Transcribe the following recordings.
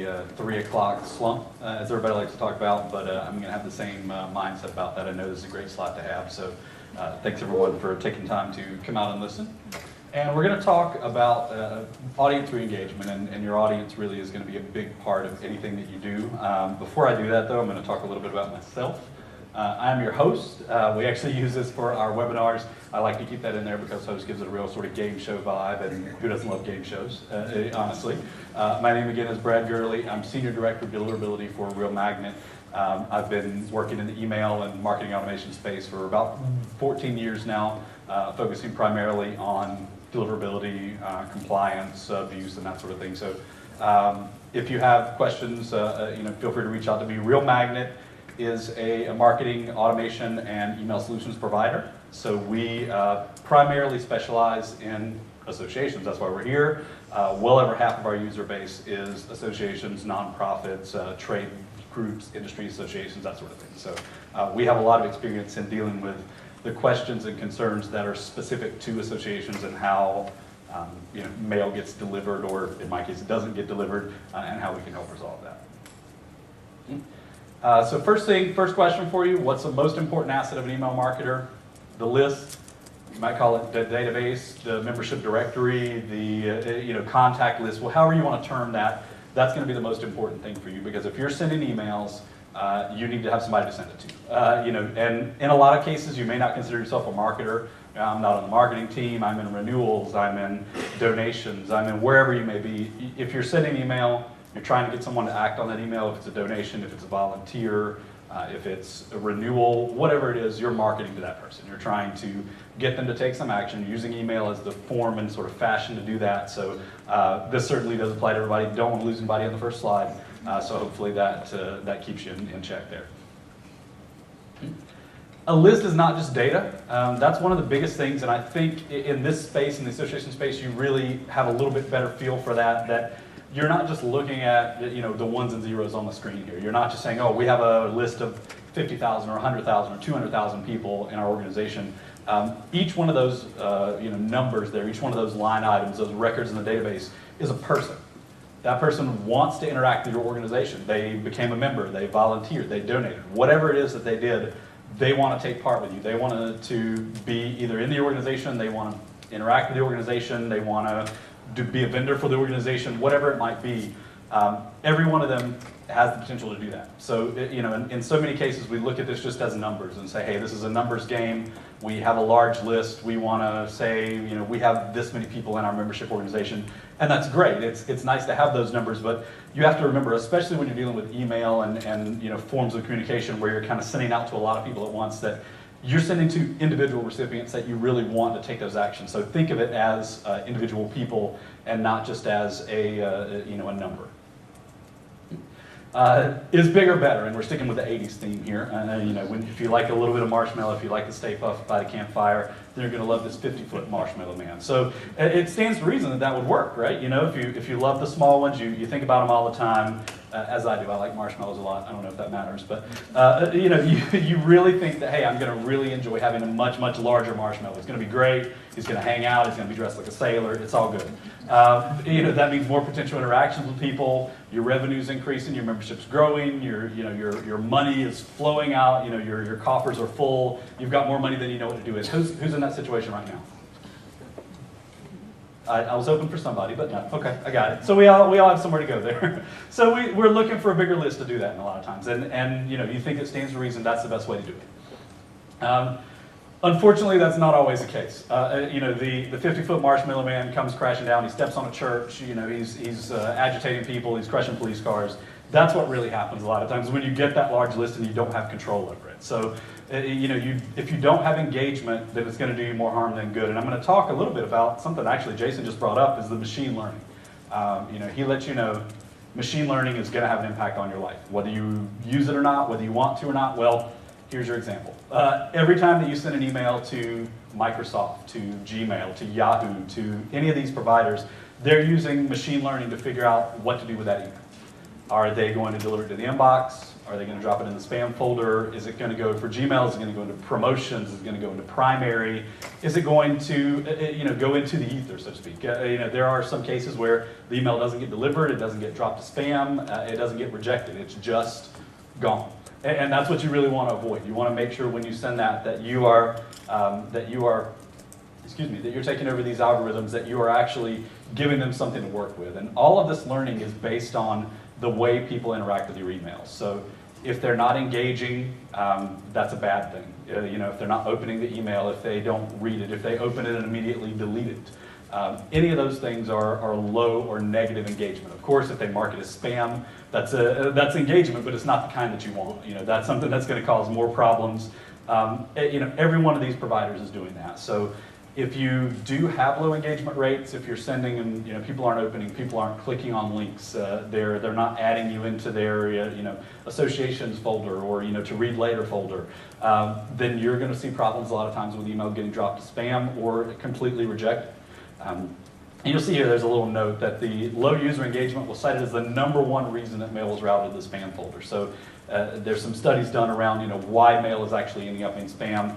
the 3 o'clock slump, as everybody likes to talk about, but I'm going to have the same mindset about that. I know this is a great slot to have, so thanks everyone for taking time to come out and listen. And we're going to talk about audience re-engagement, and your audience really is going to be a big part of anything that you do. Before I do that, though, I'm going to talk a little bit about myself. I'm your host. We actually use this for our webinars. I like to keep that in there because host gives it a real sort of game show vibe, and who doesn't love game shows, honestly. My name again is Brad Gurley. I'm Senior Director of Deliverability for Real Magnet. I've been working in the email and marketing automation space for about 14 years now, focusing primarily on deliverability, compliance, abuse, and that sort of thing. So if you have questions, feel free to reach out to me. Real Magnet is a marketing, automation, and email solutions provider. So we primarily specialize in associations. That's why we're here. Well over half of our user base is associations, nonprofits, trade groups, industry associations, that sort of thing. So we have a lot of experience in dealing with the questions and concerns that are specific to associations and how mail gets delivered, or in my case it doesn't get delivered, and how we can help resolve that. So first question for you, what's the most important asset of an email marketer? The list, you might call it the database, the membership directory, the contact list, well, however you want to term that, that's going to be the most important thing for you, because if you're sending emails, you need to have somebody to send it to. And in a lot of cases, you may not consider yourself a marketer. I'm not on the marketing team, I'm in renewals, I'm in donations, I'm in wherever you may be. If you're sending email, you're trying to get someone to act on that email, if it's a donation, if it's a volunteer, if it's a renewal, whatever it is, you're marketing to that person. You're trying to get them to take some action, using email as the form and sort of fashion to do that. So this certainly does apply to everybody. Don't want to lose anybody on the first slide. So hopefully that keeps you in check there. A list is not just data. That's one of the biggest things, and I think in this space, in the association space, you really have a little bit better feel for that you're not just looking at the ones and zeros on the screen here. You're not just saying, oh, we have a list of 50,000 or 100,000 or 200,000 people in our organization. Each one of those numbers there, each one of those line items, those records in the database is a person. That person wants to interact with your organization. They became a member, they volunteered, they donated. Whatever it is that they did, they want to take part with you. They want to be either in the organization, they want to interact with the organization, they want to be a vendor for the organization, whatever it might be. Every one of them has the potential to do that. So, in so many cases, we look at this just as numbers and say, hey, this is a numbers game. We have a large list. We want to say, we have this many people in our membership organization. And that's great. It's nice to have those numbers, but you have to remember, especially when you're dealing with email and forms of communication where you're kind of sending out to a lot of people at once, that you're sending to individual recipients that you really want to take those actions. So think of it as individual people and not just as a number. Is bigger better, and we're sticking with the 80s theme here. If you like a little bit of marshmallow, if you like to stay puffed by the campfire, then you're going to love this 50-foot marshmallow man. So it stands to reason that would work, right? If you love the small ones, you think about them all the time, as I do. I like marshmallows a lot. I don't know if that matters, but you really think that, hey, I'm going to really enjoy having a much, much larger marshmallow. It's going to be great. He's going to hang out. He's going to be dressed like a sailor. It's all good. That means more potential interactions with people. Your revenue's increasing. Your membership's growing. Your money is flowing out. Your coffers are full. You've got more money than you know what to do with. Who's in that situation right now? I was hoping for somebody, but no. Okay, I got it. So we all have somewhere to go there. So we're looking for a bigger list to do that in a lot of times. And you think it stands to reason that's the best way to do it. Unfortunately, that's not always the case. The 50-foot marshmallow man comes crashing down. He steps on a church. He's agitating people. He's crushing police cars. That's what really happens a lot of times when you get that large list and you don't have control over it. So, if you don't have engagement, then it's going to do you more harm than good. And I'm going to talk a little bit about something actually Jason just brought up, is the machine learning. He lets you know machine learning is going to have an impact on your life. Whether you use it or not, whether you want to or not, well, here's your example. Every time that you send an email to Microsoft, to Gmail, to Yahoo, to any of these providers, they're using machine learning to figure out what to do with that email. Are they going to deliver it to the inbox? Are they going to drop it in the spam folder? Is it going to go for Gmail? Is it going to go into promotions? Is it going to go into primary? Is it going to go into the ether, so to speak? There are some cases where the email doesn't get delivered, it doesn't get dropped to spam, it doesn't get rejected. It's just gone. And that's what you really want to avoid. You want to make sure when you send that you're taking over these algorithms, that you are actually giving them something to work with. And all of this learning is based on the way people interact with your emails. So if they're not engaging, that's a bad thing. If they're not opening the email, if they don't read it, if they open it and immediately delete it. Any of those things are low or negative engagement. Of course, if they mark it as spam, that's engagement, but it's not the kind that you want. That's something that's going to cause more problems. Every one of these providers is doing that. So if you do have low engagement rates, if you're sending and people aren't opening, people aren't clicking on links, they're not adding you into their associations folder or to read later folder, then you're going to see problems a lot of times with email getting dropped to spam or completely rejected. You'll see here there's a little note that the low user engagement was cited as the #1 reason that mail was routed to the spam folder. So there's some studies done around why mail is actually ending up in spam.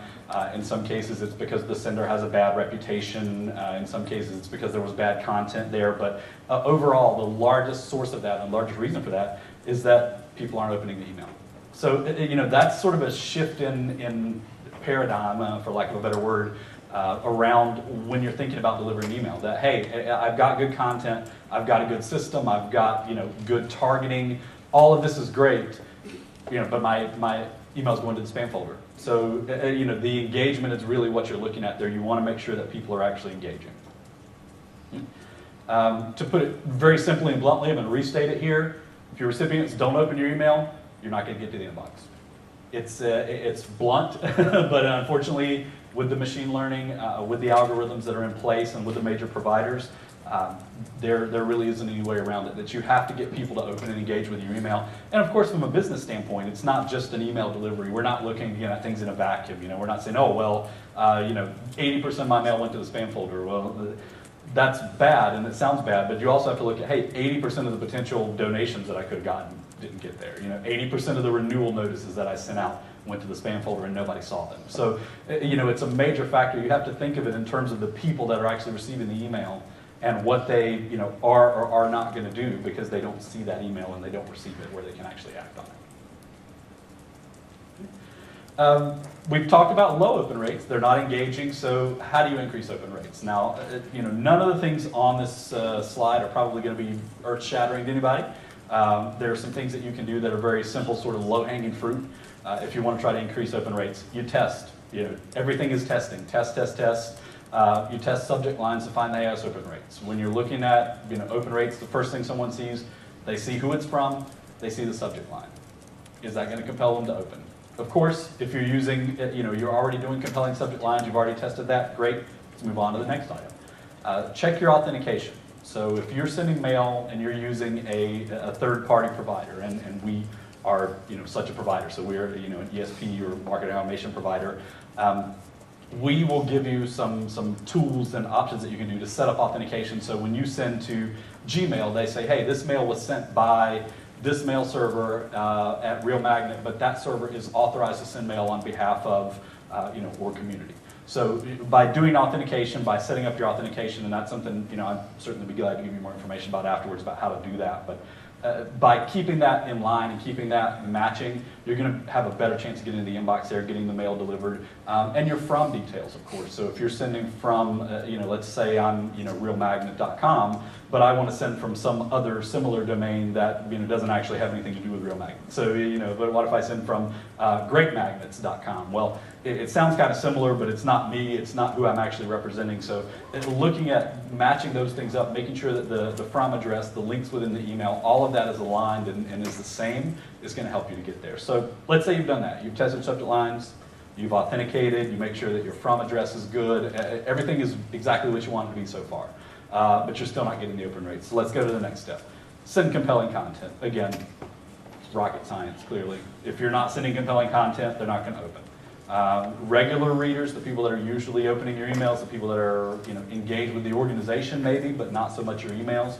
In some cases it's because the sender has a bad reputation. In some cases it's because there was bad content there. But overall, the largest source of that and the largest reason for that is that people aren't opening the email. So that's sort of a shift in paradigm, for lack of a better word, around when you're thinking about delivering email. That, hey, I've got good content, I've got a good system, I've got good targeting, all of this is great, but my email's going to the spam folder. So the engagement is really what you're looking at there. You want to make sure that people are actually engaging. To put it very simply and bluntly, I'm going to restate it here. If your recipients don't open your email, you're not going to get to the inbox. It's blunt, but unfortunately, with the machine learning, with the algorithms that are in place, and with the major providers, there really isn't any way around it. That you have to get people to open and engage with your email. And of course, from a business standpoint, it's not just an email delivery. We're not looking at things in a vacuum. We're not saying, oh well, 80% of my mail went to the spam folder. Well, that's bad, and it sounds bad. But you also have to look at, hey, 80% of the potential donations that I could have gotten didn't get there. 80% of the renewal notices that I sent out went to the spam folder and nobody saw them. So, it's a major factor. You have to think of it in terms of the people that are actually receiving the email and what they, are or are not going to do because they don't see that email and they don't receive it where they can actually act on it. We've talked about low open rates. They're not engaging, so how do you increase open rates? Now, none of the things on this slide are probably going to be earth-shattering to anybody. There are some things that you can do that are very simple, sort of low-hanging fruit. If you want to try to increase open rates, you test. Everything is testing. Test, test, test. You test subject lines to find the highest open rates. When you're looking at open rates, the first thing someone sees, they see who it's from, they see the subject line. Is that going to compel them to open? Of course, if you're using, you're already doing compelling subject lines, you've already tested that, great. Let's move on to the next item. Check your authentication. So if you're sending mail and you're using a third-party provider, and we are such a provider, so we're an ESP or marketing automation provider, we will give you some tools and options that you can do to set up authentication. So when you send to Gmail, they say, hey, this mail was sent by this mail server at Real Magnet, but that server is authorized to send mail on behalf of or community. So by doing authentication, by setting up your authentication, and that's something I'd certainly be glad to give you more information about afterwards about how to do that. But by keeping that in line and keeping that matching, you're going to have a better chance of getting into the inbox there, getting the mail delivered, and your from details, of course. So if you're sending from, let's say I'm realmagnet.com, but I want to send from some other similar domain that doesn't actually have anything to do with Real Magnet. So but what if I send from greatmagnets.com? Well, it sounds kind of similar, but it's not me. It's not who I'm actually representing. So looking at matching those things up, making sure that the from address, the links within the email, all of that is aligned and is the same, is going to help you to get there. So let's say you've done that. You've tested subject lines. You've authenticated. You make sure that your from address is good. Everything is exactly what you want it to be so far. But you're still not getting the open rates. So let's go to the next step. Send compelling content. Again, rocket science, clearly. If you're not sending compelling content, they're not going to open. Regular readers, the people that are usually opening your emails, the people that are engaged with the organization maybe, but not so much your emails,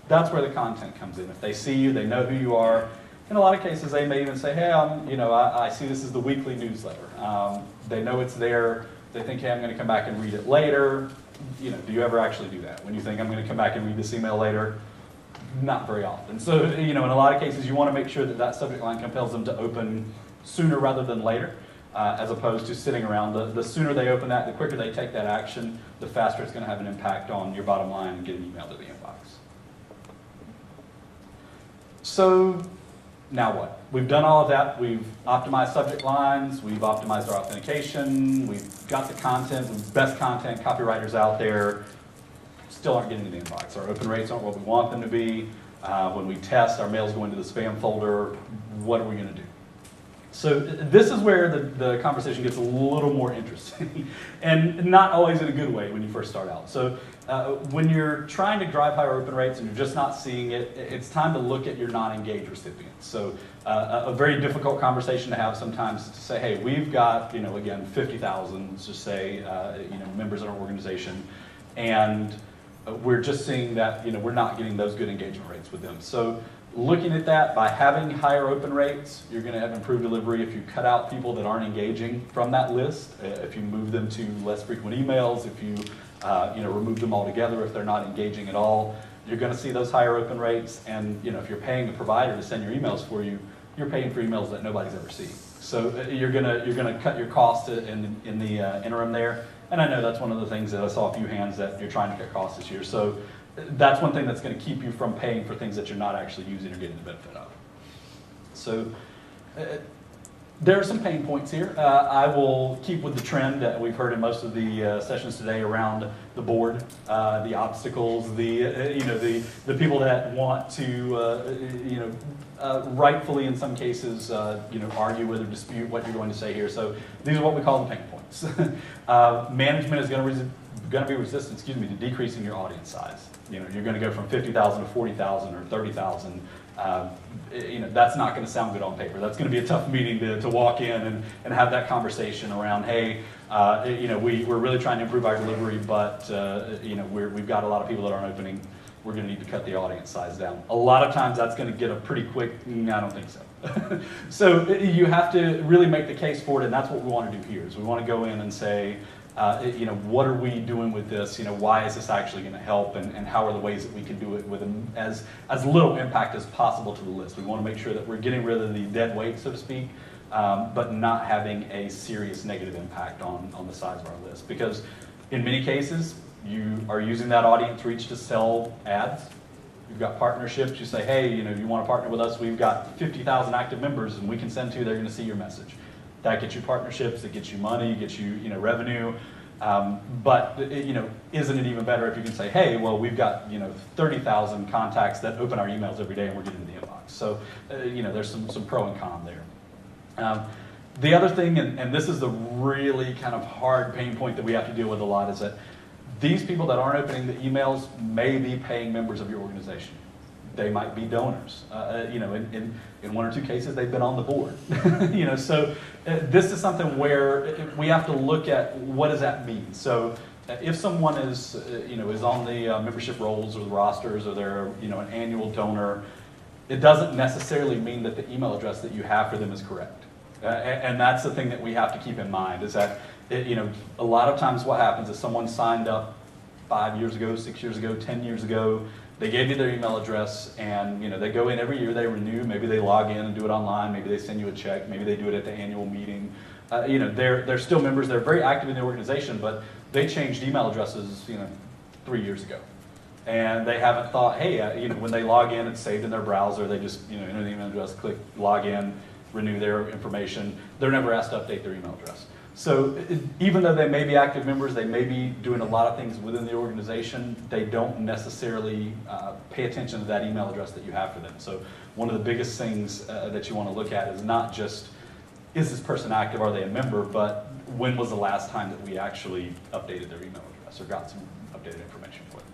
That's where the content comes in. If they see you, they know who you are. In a lot of cases, they may even say, hey, I see this is the weekly newsletter. They know it's there. They think, hey, I'm going to come back and read it later. Do you ever actually do that? When you think, I'm going to come back and read this email later? Not very often. So, in a lot of cases, you want to make sure that that subject line compels them to open sooner rather than later, as opposed to sitting around. The sooner they open that, the quicker they take that action, the faster it's going to have an impact on your bottom line and get an email to the inbox. So, now what? We've done all of that. We've optimized subject lines. We've optimized our authentication. We've got the content, the best content, copywriters out there. Still aren't getting to the inbox. Our open rates aren't what we want them to be. When we test, our mails go into the spam folder. What are we going to do? So this is where the conversation gets a little more interesting, and not always in a good way when you first start out. So when you're trying to drive higher open rates and you're just not seeing it, it's time to look at your non-engaged recipients. So a very difficult conversation to have sometimes is to say, hey, we've got, again, 50,000, let's just say, members in our organization, and we're just seeing that, we're not getting those good engagement rates with them. So looking at that, by having higher open rates, you're going to have improved delivery. If you cut out people that aren't engaging from that list, if you move them to less frequent emails, if you remove them altogether, if they're not engaging at all, you're going to see those higher open rates. And if you're paying a provider to send your emails for you, you're paying for emails that nobody's ever seen. So you're going to cut your costs in the interim there. And I know that's one of the things that I saw a few hands that you're trying to cut costs this year. So that's one thing that's going to keep you from paying for things that you're not actually using or getting the benefit of. So there are some pain points here. I will keep with the trend that we've heard in most of the sessions today around the board, the obstacles, the people that want to, rightfully in some cases, argue with or dispute what you're going to say here. So these are what we call the pain points. Management is going to be resistant, to decreasing your audience size. You're going to go from 50,000 to 40,000 or 30,000. That's not going to sound good on paper. That's going to be a tough meeting to walk in and have that conversation around, hey, we're really trying to improve our delivery, but we've got a lot of people that aren't opening. We're going to need to cut the audience size down. A lot of times that's going to get a pretty quick, I don't think so. So you have to really make the case for it, and that's what we want to do here, is we want to go in and say, what are we doing with this? Why is this actually going to help, and how are the ways that we can do it with as little impact as possible to the list? We want to make sure that we're getting rid of the dead weight, so to speak, but not having a serious negative impact on the size of our list. Because in many cases, you are using that audience reach to sell ads. You've got partnerships. You say, hey, you want to partner with us? We've got 50,000 active members, and we can send to you. They're going to see your message. That gets you partnerships. It gets you money. It gets you, revenue. But isn't it even better if you can say, hey, well, we've got 30,000 contacts that open our emails every day, and we're getting to the inbox. So there's some pro and con there. The other thing, and this is the really kind of hard pain point that we have to deal with a lot, is that these people that aren't opening the emails may be paying members of your organization. They might be donors. In one or two cases, they've been on the board. So this is something where we have to look at what does that mean. So if someone is on the membership rolls or the rosters, or they're an annual donor, it doesn't necessarily mean that the email address that you have for them is correct. And that's the thing that we have to keep in mind, is that a lot of times what happens is someone signed up 5 years ago, 6 years ago, 10 years ago. They gave you their email address, and they go in every year, they renew. Maybe they log in and do it online. Maybe they send you a check. Maybe they do it at the annual meeting. They're still members. They're very active in the organization, but they changed email addresses 3 years ago. And they haven't thought, hey, when they log in, it's saved in their browser. They just enter the email address, click log in, renew their information. They're never asked to update their email address. So even though they may be active members, they may be doing a lot of things within the organization, they don't necessarily pay attention to that email address that you have for them. So one of the biggest things that you want to look at is not just, is this person active, are they a member, but when was the last time that we actually updated their email address or got some updated information for them.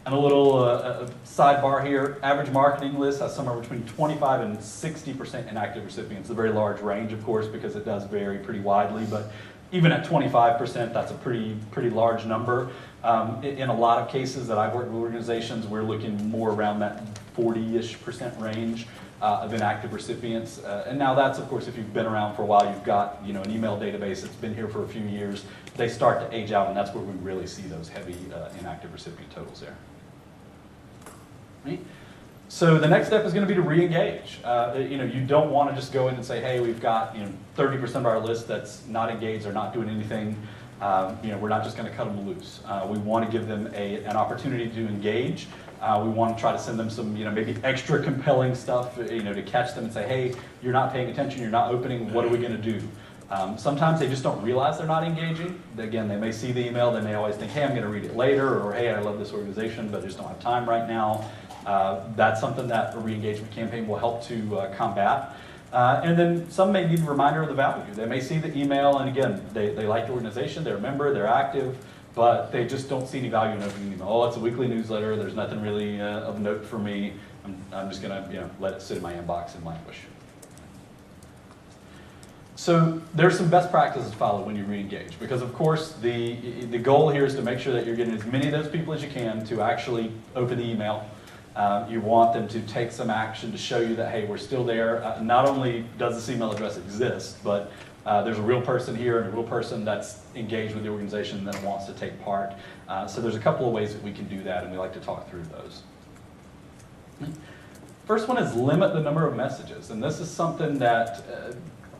And a little sidebar here, average marketing list has somewhere between 25 and 60% inactive recipients. A very large range, of course, because it does vary pretty widely, but even at 25%, that's a pretty large number. In a lot of cases that I've worked with organizations, we're looking more around that 40-ish% range of inactive recipients. And now that's, of course, if you've been around for a while, you've got an email database that's been here for a few years, they start to age out, and that's where we really see those heavy inactive recipient totals there. Right? So the next step is going to be to re-engage. You don't want to just go in and say, hey, we've got 30% of our list that's not engaged or not doing anything. We're not just going to cut them loose. We want to give them an opportunity to engage. We want to try to send them some, maybe extra compelling stuff, to catch them and say, hey, you're not paying attention, you're not opening, what are we going to do? Sometimes they just don't realize they're not engaging. Again, they may see the email, they may always think, hey, I'm going to read it later, or hey, I love this organization, but I just don't have time right now. That's something that a re-engagement campaign will help to combat. And then some may need a reminder of the value. They may see the email, and again, they like the organization, they're a member, they're active, but they just don't see any value in opening the email. Oh, it's a weekly newsletter, there's nothing really of note for me. I'm just going to let it sit in my inbox and languish. So there's some best practices to follow when you re-engage, because of course the goal here is to make sure that you're getting as many of those people as you can to actually open the email. You want them to take some action to show you that, hey, we're still there. Not only does this email address exist, but there's a real person here and a real person that's engaged with the organization that wants to take part. So there's a couple of ways that we can do that, and we like to talk through those. First one is limit the number of messages, and this is something that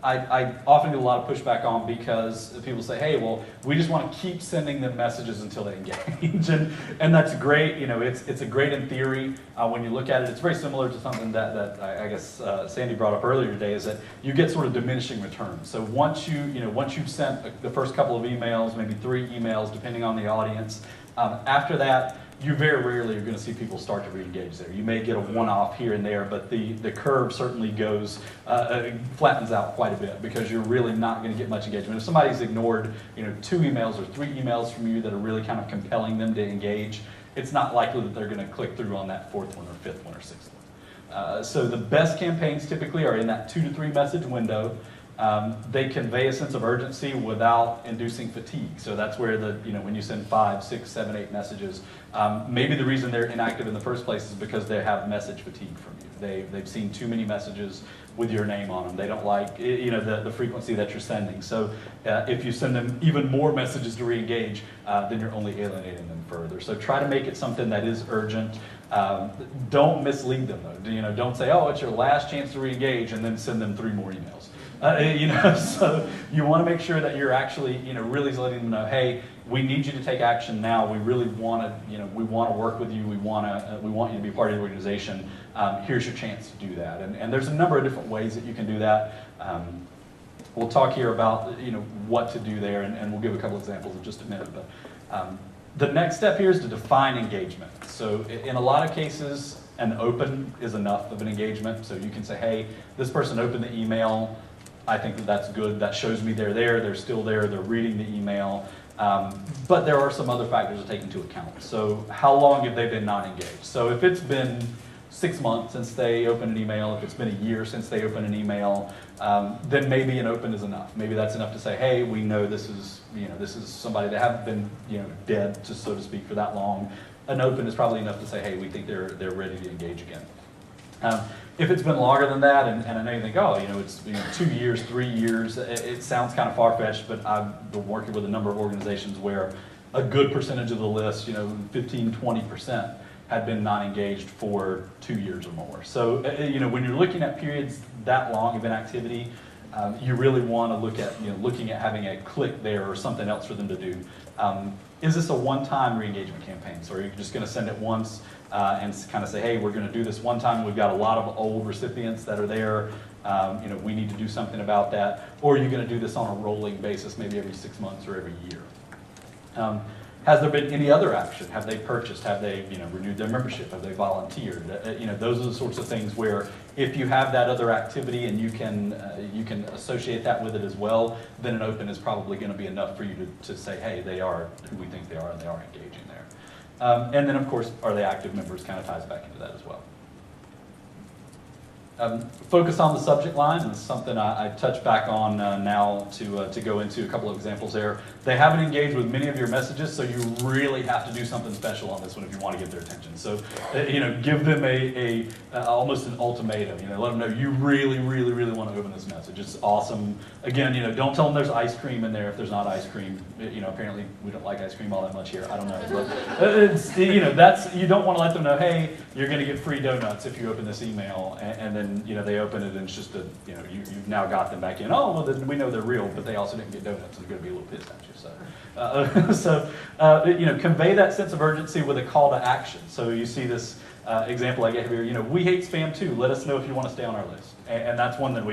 I often get a lot of pushback on, because people say, hey, well, we just want to keep sending them messages until they engage. and that's great. It's a great in theory. When you look at it, it's very similar to something that I guess Sandy brought up earlier today, is that you get sort of diminishing returns. So once you've sent the first couple of emails, maybe 3 emails, depending on the audience, after that, you very rarely are going to see people start to re-engage there. You may get a one-off here and there, but the curve certainly goes, flattens out quite a bit, because you're really not going to get much engagement. If somebody's ignored 2 emails or 3 emails from you that are really kind of compelling them to engage, it's not likely that they're going to click through on that 4th one or 5th one or 6th one. So the best campaigns typically are in that 2 to 3 message window. They convey a sense of urgency without inducing fatigue. So that's where when you send 5, 6, 7, 8 messages, maybe the reason they're inactive in the first place is because they have message fatigue from you. They've seen too many messages with your name on them. They don't like the frequency that you're sending. So if you send them even more messages to re-engage, then you're only alienating them further. So try to make it something that is urgent. Don't mislead them though. Don't say, oh, it's your last chance to re-engage, and then send them 3 more emails. So you want to make sure that you're actually, really letting them know, hey, we need you to take action now. We really want to, we want to work with you. We want you to be part of the organization. Here's your chance to do that. And there's a number of different ways that you can do that. We'll talk here about, what to do there, and we'll give a couple examples in just a minute. But the next step here is to define engagement. So in a lot of cases, an open is enough of an engagement. So you can say, hey, this person opened the email. I think that's good. That shows me they're there, they're still there, they're reading the email. But there are some other factors to take into account. So how long have they been not engaged? So if it's been 6 months since they opened an email, if it's been a year since they opened an email, then maybe an open is enough. Maybe that's enough to say, hey, we know this is somebody that haven't been dead, just so to speak, for that long. An open is probably enough to say, hey, we think they're ready to engage again. If it's been longer than that, and I know you think, oh, it's 2 years, 3 years, it sounds kind of far-fetched, but I've been working with a number of organizations where a good percentage of the list, 15, 20%, had been not engaged for 2 years or more. So, when you're looking at periods that long of inactivity, you really want to look at, looking at having a click there or something else for them to do. Is this a one-time re-engagement campaign? So are you just going to send it once and kind of say, hey, we're going to do this one time. We've got a lot of old recipients that are there. We need to do something about that. Or are you going to do this on a rolling basis, maybe every 6 months or every year? Has there been any other action? Have they purchased? Have they renewed their membership? Have they volunteered? Those are the sorts of things where if you have that other activity and you can associate that with it as well, then an open is probably going to be enough for you to say, hey, they are who we think they are and they are engaging there. And then, of course, are they active members? Kind of ties back into that as well. Focus on the subject line, and it's something I touch back on now to go into a couple of examples there. They haven't engaged with many of your messages, so you really have to do something special on this one if you want to get their attention. So, give them a almost an ultimatum. Let them know you really, really, really want to open this message. It's awesome. Again, don't tell them there's ice cream in there if there's not ice cream. Apparently we don't like ice cream all that much here. I don't know, but it's that's you don't want to let them know, hey, you're going to get free donuts if you open this email, and then they open it and it's just you've now got them back in. Oh, well, then we know they're real, but they also didn't get donuts, and they're going to be a little pissed at you. So, convey that sense of urgency with a call to action. So you see this example I gave here. We hate spam too. Let us know if you want to stay on our list. And that's one that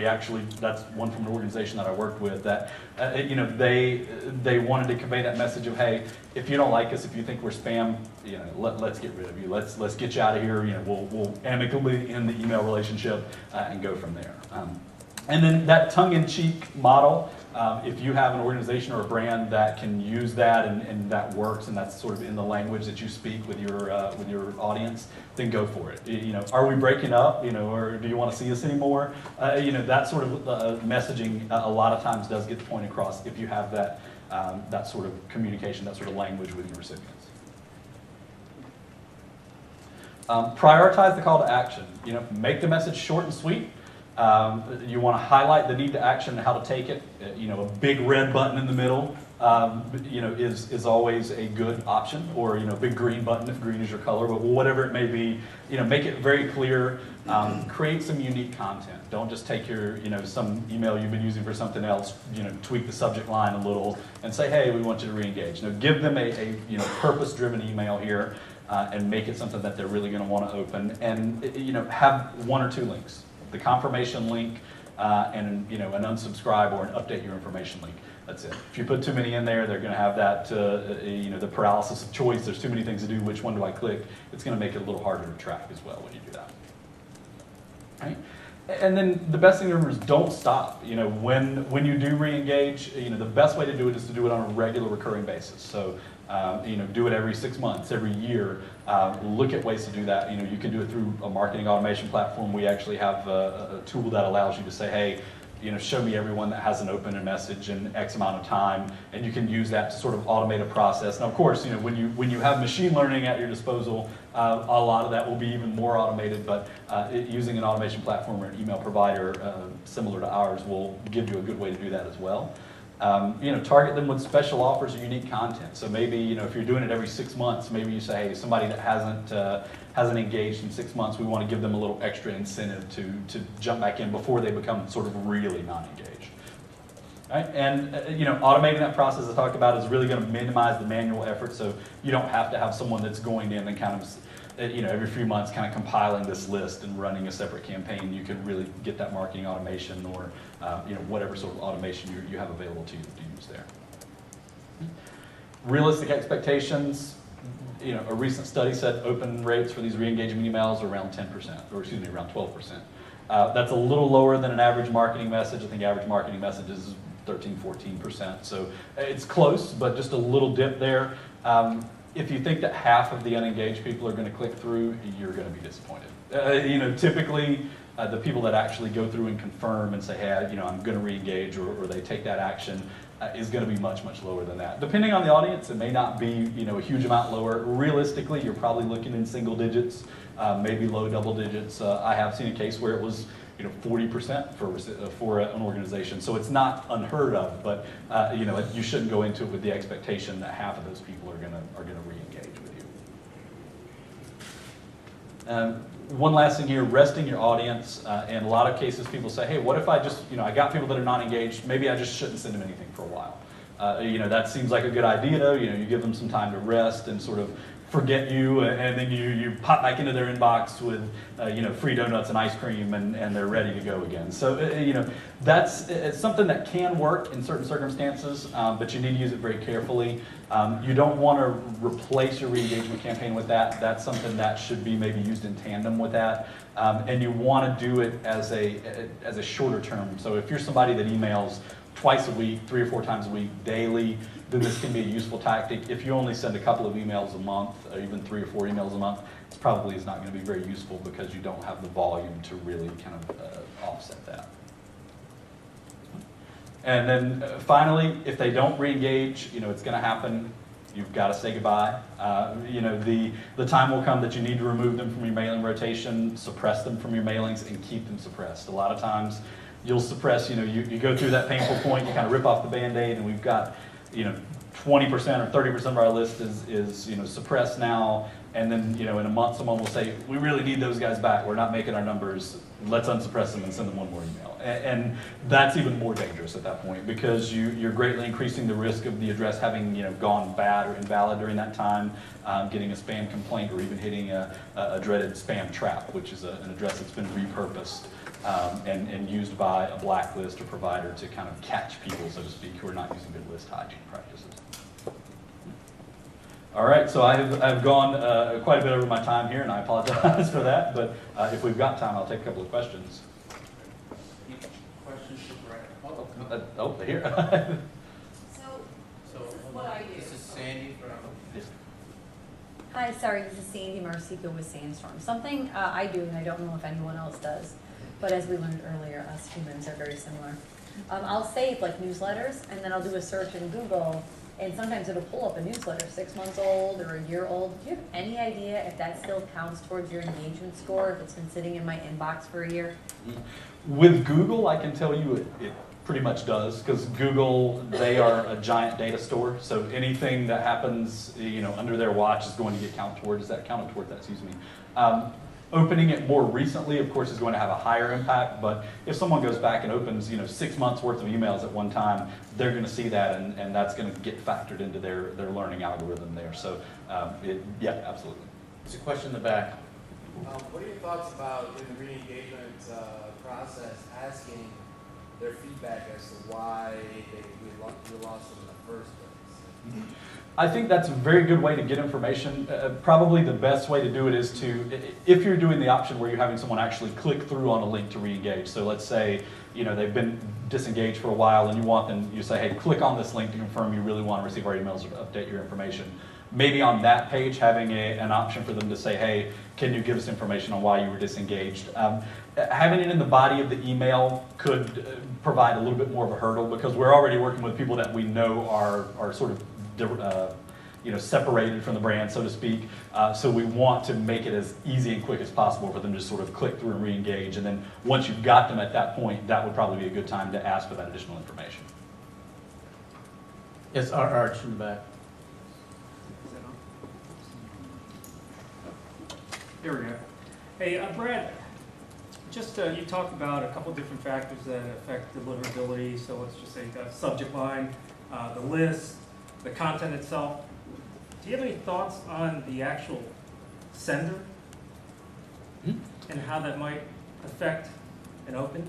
that's one from an organization that I worked with that, they wanted to convey that message of, hey, if you don't like us, if you think we're spam, let's get rid of you. Let's get you out of here. We'll amicably end the email relationship and go from there. And then that tongue-in-cheek model, if you have an organization or a brand that can use that and that works and that's sort of in the language that you speak with your audience, then go for it. Are we breaking up? Or do you want to see us anymore? That sort of messaging a lot of times does get the point across if you have that sort of communication, that sort of language with your recipients. Prioritize the call to action. Make the message short and sweet. You want to highlight the need to action and how to take it. A big red button in the middle, is always a good option, or a big green button if green is your color. But whatever it may be, make it very clear. Create some unique content. Don't just take your some email you've been using for something else. Tweak the subject line a little and say, hey, we want you to re-engage. Give them a purpose-driven email here and make it something that they're really going to want to open. And have one or two links. The confirmation link and an unsubscribe or an update your information link. That's it. If you put too many in there, they're going to have that the paralysis of choice. There's too many things to do. Which one do I click? It's going to make it a little harder to track as well when you do that. Right? And then the best thing to remember is don't stop. When you do re-engage, the best way to do it is to do it on a regular, recurring basis. So, do it every 6 months, every year. Look at ways to do that. You can do it through a marketing automation platform. We actually have a tool that allows you to say, hey, show me everyone that hasn't opened a message in X amount of time, and you can use that to sort of automate a process. Now, of course, when you have machine learning at your disposal, a lot of that will be even more automated, but using an automation platform or an email provider similar to ours will give you a good way to do that as well. Target them with special offers or unique content. So maybe, if you're doing it every 6 months, maybe you say, hey, somebody that hasn't engaged in 6 months, we want to give them a little extra incentive to jump back in before they become sort of really not engaged. Right? And automating that process I talked about is really going to minimize the manual effort, so you don't have to have someone that's going in and kind of every few months kind of compiling this list and running a separate campaign. You can really get that marketing automation or whatever sort of automation you have available to you to use there. Realistic expectations. A recent study said open rates for these re-engagement emails are around 10%, or excuse me, around 12%. That's a little lower than an average marketing message. I think average marketing message is 13-14%. So it's close, but just a little dip there. If you think that half of the unengaged people are going to click through, you're going to be disappointed. Typically, the people that actually go through and confirm and say, hey, I'm going to re-engage, or they take that action, is going to be much, much lower than that. Depending on the audience, it may not be a huge amount lower. Realistically, you're probably looking in single digits, maybe low double digits. I have seen a case where it was 40% for an organization. So it's not unheard of, but you shouldn't go into it with the expectation that half of those people are gonna re-engage with you. One last thing here, resting your audience. In a lot of cases, people say, hey, what if I just, I got people that are not engaged, maybe I just shouldn't send them anything for a while. That seems like a good idea. You give them some time to rest and sort of forget you, and then you pop back into their inbox with free donuts and ice cream, and they're ready to go again. So it's something that can work in certain circumstances, but you need to use it very carefully. You don't want to replace your re-engagement campaign with that. That's something that should be maybe used in tandem with that, and you want to do it as a shorter term. So if you're somebody that emails twice a week, 3 or 4 times a week, daily, then this can be a useful tactic. If you only send a couple of emails a month, or even 3 or 4 emails a month, it probably is not going to be very useful because you don't have the volume to really kind of offset that. And then finally, if they don't re-engage, it's going to happen. You've got to say goodbye. The time will come that you need to remove them from your mailing rotation, suppress them from your mailings, and keep them suppressed. A lot of times, you'll suppress. You go through that painful point. You kind of rip off the Band-Aid, and we've got 20% or 30% of our list is suppressed now. And then in a month, someone will say, "We really need those guys back. We're not making our numbers. Let's unsuppress them and send them one more email." And that's even more dangerous at that point because you're greatly increasing the risk of the address having gone bad or invalid during that time, getting a spam complaint, or even hitting a dreaded spam trap, which is an address that's been repurposed and used by a blacklist or provider to kind of catch people, so to speak, who are not using good list hygiene practices. All right, so I've gone quite a bit over my time here, and I apologize for that, but if we've got time, I'll take a couple of questions. Questions for Brett? Here. So this is what I do. This is Sandy from... Hi, sorry, this is Sandy Marcico with Sandstorm. Something I do, and I don't know if anyone else does, but as we learned earlier, us humans are very similar. I'll save like newsletters, and then I'll do a search in Google, and sometimes it'll pull up a newsletter 6 months old or a year old. Do you have any idea if that still counts towards your engagement score, if it's been sitting in my inbox for a year? With Google, I can tell you it pretty much does, because Google, they are a giant data store, so anything that happens under their watch is going to get counted towards that, excuse me. Opening it more recently, of course, is going to have a higher impact, but if someone goes back and opens 6 months worth of emails at one time, they're going to see that, and that's going to get factored into their learning algorithm there. So yeah, absolutely. There's a question in the back. What are your thoughts about in the re-engagement process asking their feedback as to why we lost them in the first place? I think that's a very good way to get information. Probably the best way to do it is if you're doing the option where you're having someone actually click through on a link to re-engage. So let's say they've been disengaged for a while, and you say, hey, click on this link to confirm you really want to receive our emails or update your information. Maybe on that page having an option for them to say, hey, can you give us information on why you were disengaged? Having it in the body of the email could provide a little bit more of a hurdle, because we're already working with people that we know are sort of separated from the brand, so to speak. So we want to make it as easy and quick as possible for them to sort of click through and re-engage. And then once you've got them at that point, that would probably be a good time to ask for that additional information. Yes, Arch in the back. Here we go. Hey, Brad, just you talked about a couple different factors that affect deliverability. So let's just say the subject line, the list, the content itself. Do you have any thoughts on the actual sender and how that might affect an open?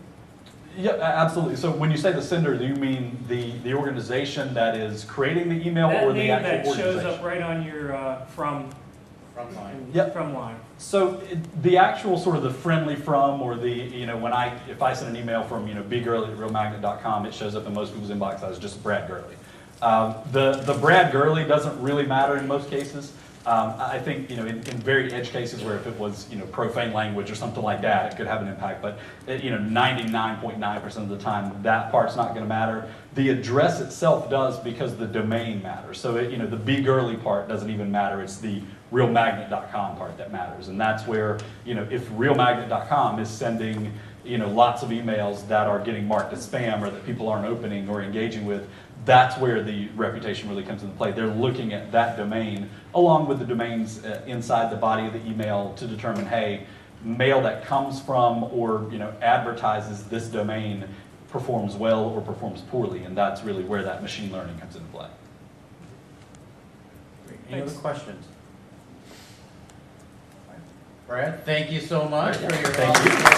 Yeah, absolutely. So when you say the sender, do you mean the organization that is creating the email, that or the name actual that organization? shows up right on your from line. Yep. From line. So the actual sort of the friendly from, or the if I send an email from bgurley@realmagnet.com, it shows up in most people's inbox as just Brad Gurley. The Brad Gurley doesn't really matter in most cases. I think in very edge cases where if it was profane language or something like that, it could have an impact. But 99.9% of the time, that part's not going to matter. The address itself does, because the domain matters. So the bgurley part doesn't even matter. It's the realmagnet.com part that matters, and that's where if realmagnet.com is sending lots of emails that are getting marked as spam, or that people aren't opening or engaging with, that's where the reputation really comes into play. They're looking at that domain along with the domains inside the body of the email to determine, hey, mail that comes from or advertises this domain performs well or performs poorly, and that's really where that machine learning comes into play. Great. Any other questions? Brad, thank you so much for your help. Thank you.